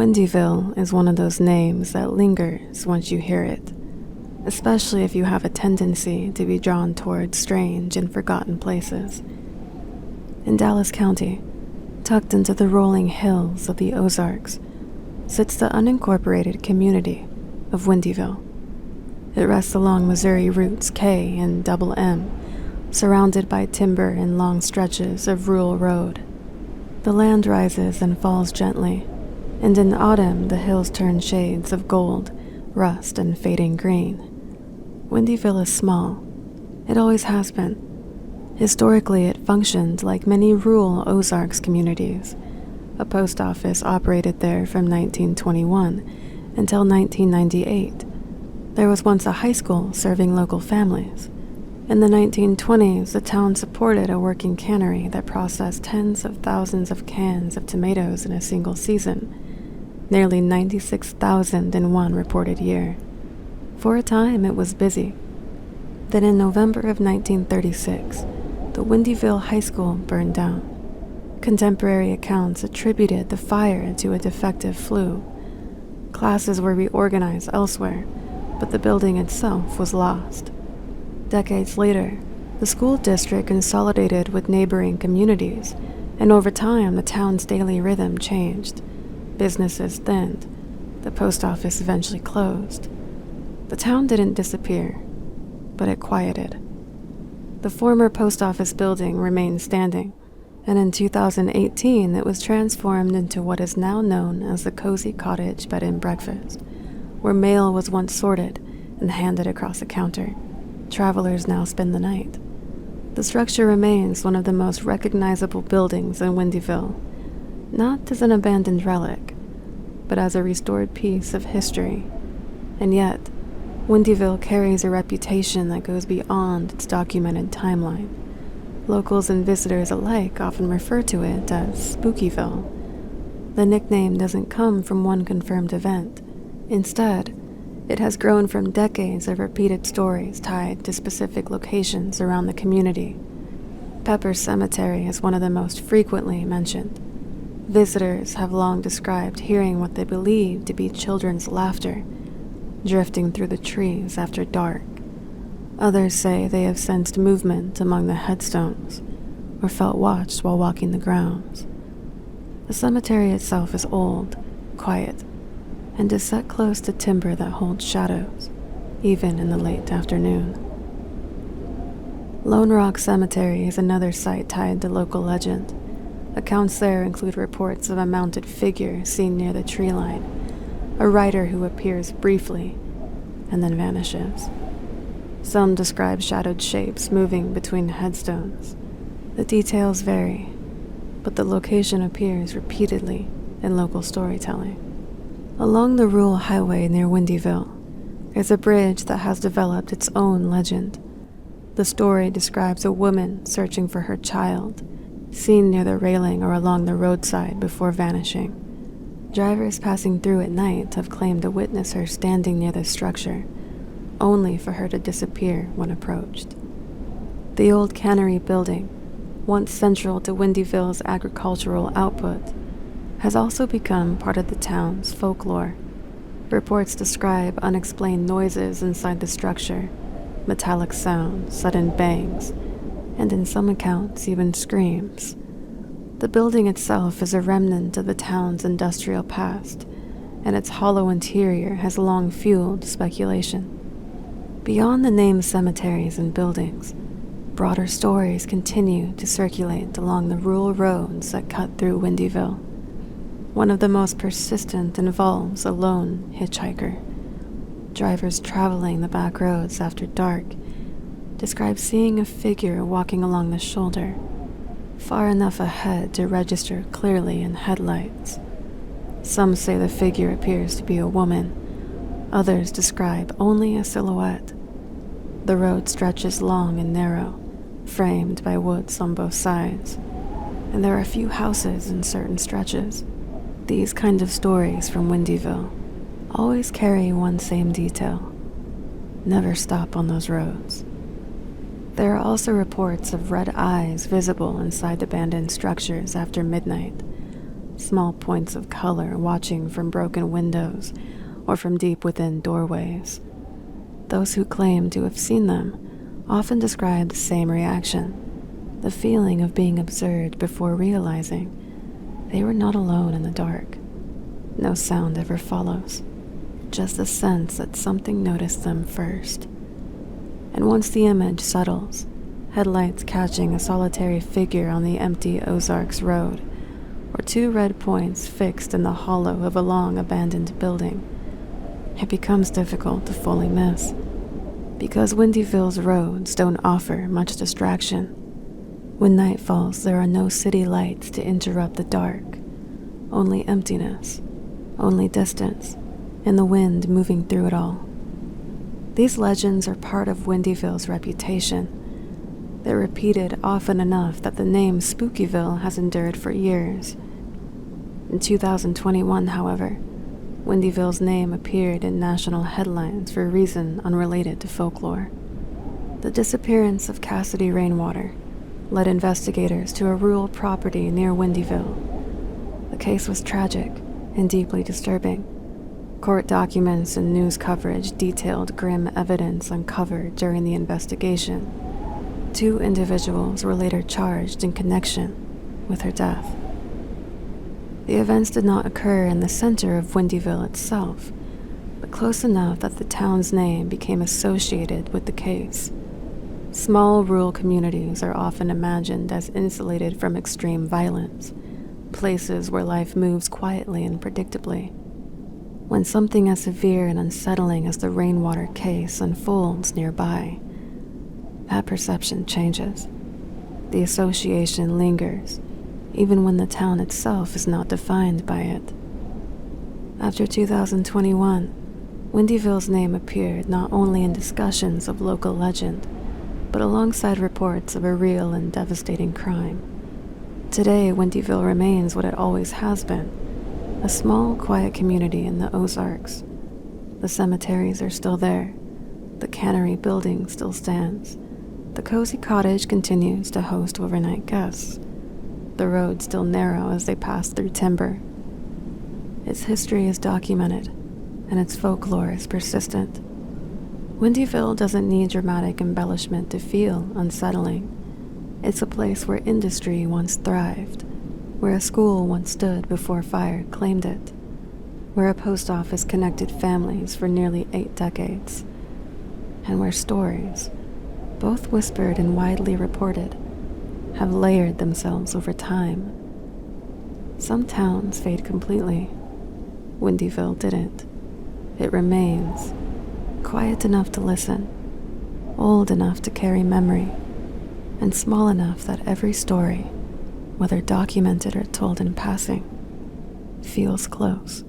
Windyville is one of those names that lingers once you hear it, especially if you have a tendency to be drawn towards strange and forgotten places. In Dallas County, tucked into the rolling hills of the Ozarks, sits the unincorporated community of Windyville. It rests along Missouri routes K and double M, surrounded by timber and long stretches of rural road. The land rises and falls gently, and in autumn the hills turn shades of gold, rust, and fading green. Windyville is small. It always has been. Historically, it functioned like many rural Ozarks communities. A post office operated there from 1921 until 1998. There was once a high school serving local families. In the 1920s, the town supported a working cannery that processed tens of thousands of cans of tomatoes in a single season, nearly 96,000 in one reported year. For a time, it was busy. Then in November of 1936, the Windyville High School burned down. Contemporary accounts attributed the fire to a defective flue. Classes were reorganized elsewhere, but the building itself was lost. Decades later, the school district consolidated with neighboring communities, and over time the town's daily rhythm changed. Businesses thinned. The post office eventually closed. The town didn't disappear, but it quieted. The former post office building remained standing, and in 2018 it was transformed into what is now known as the Cozy Cottage Bed and Breakfast, where mail was once sorted and handed across a counter. Travelers now spend the night. The structure remains one of the most recognizable buildings in Windyville, not as an abandoned relic, but as a restored piece of history. And yet, Windyville carries a reputation that goes beyond its documented timeline. Locals and visitors alike often refer to it as Spookyville. The nickname doesn't come from one confirmed event. Instead, it has grown from decades of repeated stories tied to specific locations around the community. Pepper Cemetery is one of the most frequently mentioned. Visitors have long described hearing what they believe to be children's laughter drifting through the trees after dark. Others say they have sensed movement among the headstones or felt watched while walking the grounds. The cemetery itself is old, quiet, and is set close to timber that holds shadows, even in the late afternoon. Lone Rock Cemetery is another site tied to local legend. Accounts there include reports of a mounted figure seen near the tree line, a rider who appears briefly and then vanishes. Some describe shadowed shapes moving between headstones. The details vary, but the location appears repeatedly in local storytelling. Along the rural highway near Windyville is a bridge that has developed its own legend. The story describes a woman searching for her child, seen near the railing or along the roadside before vanishing. Drivers passing through at night have claimed to witness her standing near the structure, only for her to disappear when approached. The old cannery building, once central to Windyville's agricultural output, has also become part of the town's folklore. Reports describe unexplained noises inside the structure, metallic sounds, sudden bangs, and in some accounts even screams. The building itself is a remnant of the town's industrial past, and its hollow interior has long fueled speculation. Beyond the named cemeteries and buildings, broader stories continue to circulate along the rural roads that cut through Windyville. One of the most persistent involves a lone hitchhiker. Drivers traveling the back roads after dark describe seeing a figure walking along the shoulder, far enough ahead to register clearly in headlights. Some say the figure appears to be a woman. Others describe only a silhouette. The road stretches long and narrow, framed by woods on both sides, and there are few houses in certain stretches. These kind of stories from Windyville always carry one same detail: never stop on those roads. There are also reports of red eyes visible inside abandoned structures after midnight, small points of color watching from broken windows or from deep within doorways. Those who claim to have seen them often describe the same reaction, the feeling of being observed before realizing they were not alone in the dark. No sound ever follows, just the sense that something noticed them first. And once the image settles, headlights catching a solitary figure on the empty Ozarks road, or two red points fixed in the hollow of a long abandoned building, it becomes difficult to fully miss. Because Windyville's roads don't offer much distraction. When night falls, there are no city lights to interrupt the dark. Only emptiness, only distance, and the wind moving through it all. These legends are part of Windyville's reputation. They're repeated often enough that the name Spookyville has endured for years. In 2021, however, Windyville's name appeared in national headlines for a reason unrelated to folklore. The disappearance of Cassidy Rainwater led investigators to a rural property near Windyville. The case was tragic and deeply disturbing. Court documents and news coverage detailed grim evidence uncovered during the investigation. 2 individuals were later charged in connection with her death. The events did not occur in the center of Windyville itself, but close enough that the town's name became associated with the case. Small rural communities are often imagined as insulated from extreme violence, places where life moves quietly and predictably. When something as severe and unsettling as the Rainwater case unfolds nearby, that perception changes. The association lingers, even when the town itself is not defined by it. After 2021, Windyville's name appeared not only in discussions of local legend, but alongside reports of a real and devastating crime. Today, Windyville remains what it always has been, a small, quiet community in the Ozarks. The cemeteries are still there. The cannery building still stands. The cozy cottage continues to host overnight guests. The roads still narrow as they pass through timber. Its history is documented, and its folklore is persistent. Windyville doesn't need dramatic embellishment to feel unsettling. It's a place where industry once thrived, where a school once stood before fire claimed it, where a post office connected families for nearly 8 decades, and where stories, both whispered and widely reported, have layered themselves over time. Some towns fade completely. Windyville didn't. It remains, quiet enough to listen, old enough to carry memory, and small enough that every story, whether documented or told in passing, feels close.